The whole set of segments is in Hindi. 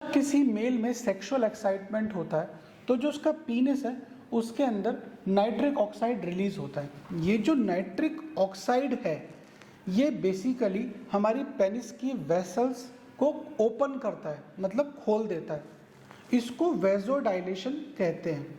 किसी मेल में सेक्सुअल एक्साइटमेंट होता है तो जो उसका पीनिस है उसके अंदर नाइट्रिक ऑक्साइड रिलीज होता है। ये जो नाइट्रिक ऑक्साइड है ये बेसिकली हमारी पेनिस की वेसल्स को ओपन करता है, मतलब खोल देता है। इसको वेजोडाइलेशन कहते हैं।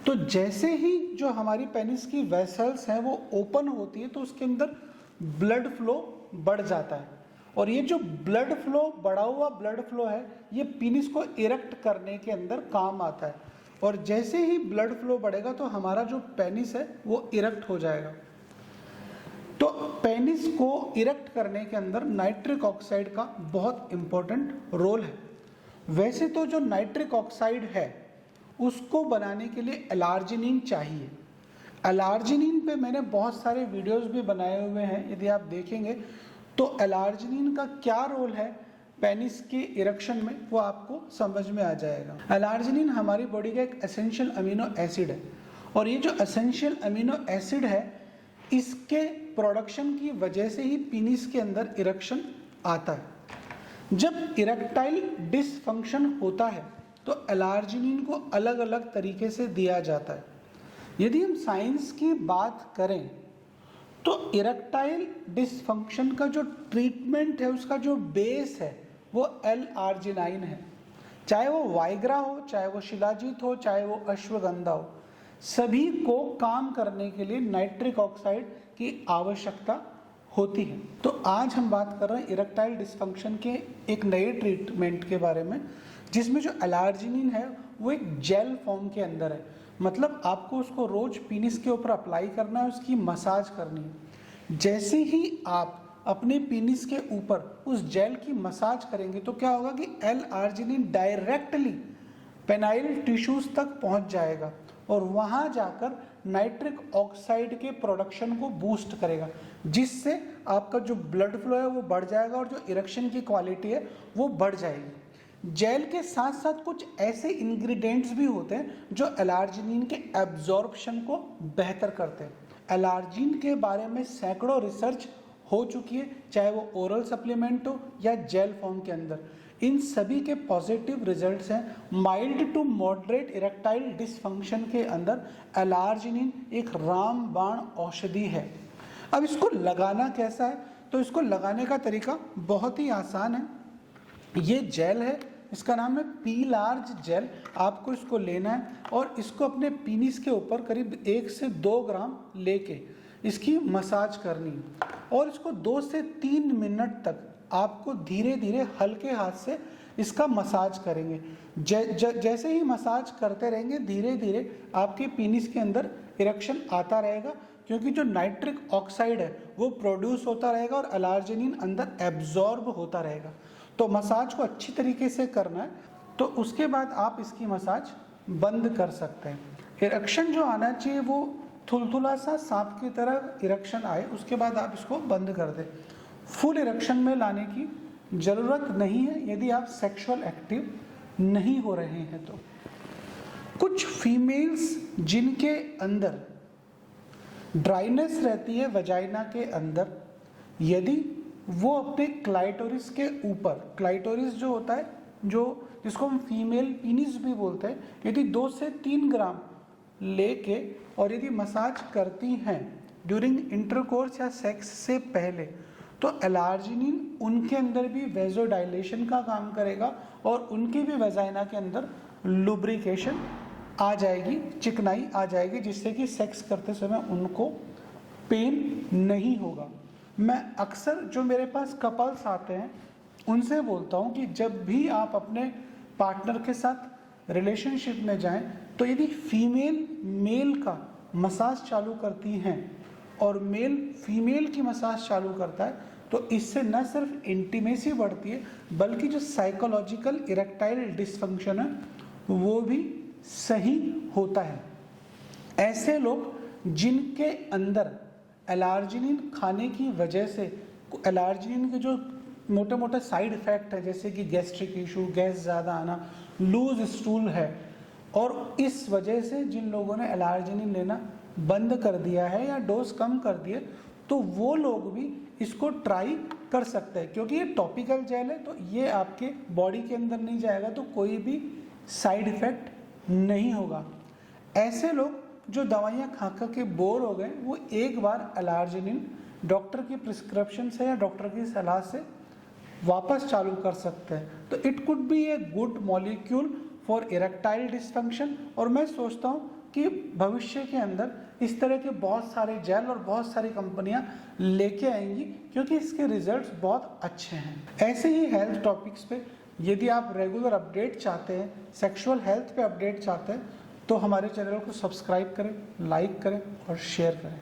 तो जैसे ही जो हमारी पेनिस की वेसल्स हैं वो ओपन होती है तो उसके अंदर ब्लड फ्लो बढ़ जाता है, और ये जो ब्लड फ्लो, बढ़ा हुआ ब्लड फ्लो है, ये पेनिस को इरेक्ट करने के अंदर काम आता है। और जैसे ही ब्लड फ्लो बढ़ेगा तो हमारा जो पेनिस है वो इरेक्ट हो जाएगा। तो पेनिस को इरेक्ट करने के अंदर नाइट्रिक ऑक्साइड का बहुत इंपॉर्टेंट रोल है। वैसे तो जो नाइट्रिक ऑक्साइड है उसको बनाने के लिए एलार्जिनिन चाहिए। एलार्जिनिन पे मैंने बहुत सारे वीडियोस भी बनाए हुए हैं, यदि आप देखेंगे तो एलार्जिनिन का क्या रोल है पेनिस के इरेक्शन में वो आपको समझ में आ जाएगा। एलार्जिनिन हमारी बॉडी का एक एसेंशियल अमीनो एसिड है, और ये जो एसेंशियल अमीनो एसिड है इसके प्रोडक्शन की वजह से ही पेनिस के अंदर इरेक्शन आता है। जब इरेक्टाइल डिसफंक्शन होता है तो एलार्जिनिन को अलग अलग तरीके से दिया जाता है। यदि हम साइंस की बात करें तो इरेक्टाइल डिसफंक्शन का जो ट्रीटमेंट है उसका जो बेस है वो एल-आर्जिनाइन है। चाहे वो वाइग्रा हो, चाहे वो शिलाजीत हो, चाहे वो अश्वगंधा हो, सभी को काम करने के लिए नाइट्रिक ऑक्साइड की आवश्यकता होती है। तो आज हम बात कर रहे हैं इरेक्टाइल डिसफंक्शन के एक नए ट्रीटमेंट के बारे में, जिसमें जो एलार्जिनिन है वो एक जेल फॉर्म के अंदर है। मतलब आपको उसको रोज पेनिस के ऊपर अप्लाई करना है, उसकी मसाज करनी है। जैसे ही आप अपने पेनिस के ऊपर उस जेल की मसाज करेंगे तो क्या होगा कि एल-आर्जिनिन डायरेक्टली पेनाइल टिश्यूज तक पहुंच जाएगा और वहां जाकर नाइट्रिक ऑक्साइड के प्रोडक्शन को बूस्ट करेगा, जिससे आपका जो ब्लड फ्लो है वो बढ़ जाएगा और जो इरेक्शन की क्वालिटी है वो बढ़ जाएगी। जेल के साथ साथ कुछ ऐसे इंग्रेडिएंट्स भी होते हैं जो एलार्जिनिन के एब्जॉर्प्शन को बेहतर करते हैं। एलार्जिन के बारे में सैकड़ों रिसर्च हो चुकी है, चाहे वो ओरल सप्लीमेंट हो या जेल फॉर्म के अंदर। इन सभी के पॉजिटिव रिजल्ट्स हैं। Mild to moderate erectile dysfunction के अंदर एलार्जिनिन एक रामबाण औषधि है। अब इसको लगाना कैसा है, तो इसको लगाने का तरीका बहुत ही आसान है। ये जेल है, इसका नाम है पी-लार्ज जेल। आपको इसको लेना है और इसको अपने पेनिस के ऊपर करीब 1 से 2 ग्राम लेके इसकी मसाज करनी है, और इसको 2 से 3 मिनट तक आपको धीरे धीरे हल्के हाथ से इसका मसाज करेंगे। जैसे ही मसाज करते रहेंगे धीरे धीरे आपके पेनिस के अंदर इरेक्शन आता रहेगा, क्योंकि जो नाइट्रिक ऑक्साइड है वो प्रोड्यूस होता रहेगा और एलार्जिनिन अंदर एब्जॉर्ब होता रहेगा। तो मसाज को अच्छी तरीके से करना है, तो उसके बाद आप इसकी मसाज बंद कर सकते हैं। इरेक्शन जो आना चाहिए वो थुलथुला सा सांप की तरह इरेक्शन आए, उसके बाद आप इसको बंद कर दें। फुल इरेक्शन में लाने की ज़रूरत नहीं है यदि आप सेक्सुअल एक्टिव नहीं हो रहे हैं। तो कुछ फीमेल्स जिनके अंदर ड्राइनेस रहती है वजाइना के अंदर, यदि वो अपने क्लाइटोरिस के ऊपर, क्लाइटोरिस जो होता है जो जिसको हम फीमेल पेनिस भी बोलते हैं, यदि 2 से 3 ग्राम लेके और यदि मसाज करती हैं ड्यूरिंग इंटरकोर्स या सेक्स से पहले, तो एलार्जिनिन उनके अंदर भी वेजोडाइलेशन का काम करेगा और उनकी भी वजाइना के अंदर लुब्रिकेशन आ जाएगी, चिकनाई आ जाएगी, जिससे कि सेक्स करते समय उनको पेन नहीं होगा। मैं अक्सर जो मेरे पास कपल्स आते हैं उनसे बोलता हूँ कि जब भी आप अपने पार्टनर के साथ रिलेशनशिप में जाएं तो यदि फीमेल मेल का मसाज चालू करती हैं और मेल फीमेल की मसाज चालू करता है तो इससे न सिर्फ इंटीमेसी बढ़ती है बल्कि जो साइकोलॉजिकल इरेक्टाइल डिसफंक्शन है वो भी सही होता है। ऐसे लोग जिनके अंदर एलार्जिनिन खाने की वजह से एलार्जिनिन के जो मोटे मोटे साइड इफ़ेक्ट है, जैसे कि गैस्ट्रिक इशू, गैस ज़्यादा आना, लूज स्टूल है, और इस वजह से जिन लोगों ने एलार्जिनिन लेना बंद कर दिया है या डोज कम कर दिए, तो वो लोग भी इसको ट्राई कर सकते हैं, क्योंकि ये टॉपिकल जेल है तो ये आपके बॉडी के अंदर नहीं जाएगा तो कोई भी साइड इफेक्ट नहीं होगा। ऐसे लोग जो दवाइयाँ खा खा के बोर हो गए वो एक बार एलार्जिनिन डॉक्टर की प्रिस्क्रिप्शन से या डॉक्टर की सलाह से वापस चालू कर सकते हैं। तो it could be a good molecule for erectile dysfunction. और मैं सोचता हूँ कि भविष्य के अंदर इस तरह के बहुत सारे जेल और बहुत सारी कंपनियां लेके आएंगी, क्योंकि इसके रिजल्ट्स बहुत अच्छे हैं। ऐसे ही हेल्थ टॉपिक्स पे यदि आप रेगुलर अपडेट चाहते हैं, सेक्सुअल हेल्थ पे अपडेट चाहते हैं, तो हमारे चैनल को सब्सक्राइब करें, लाइक करें और शेयर करें।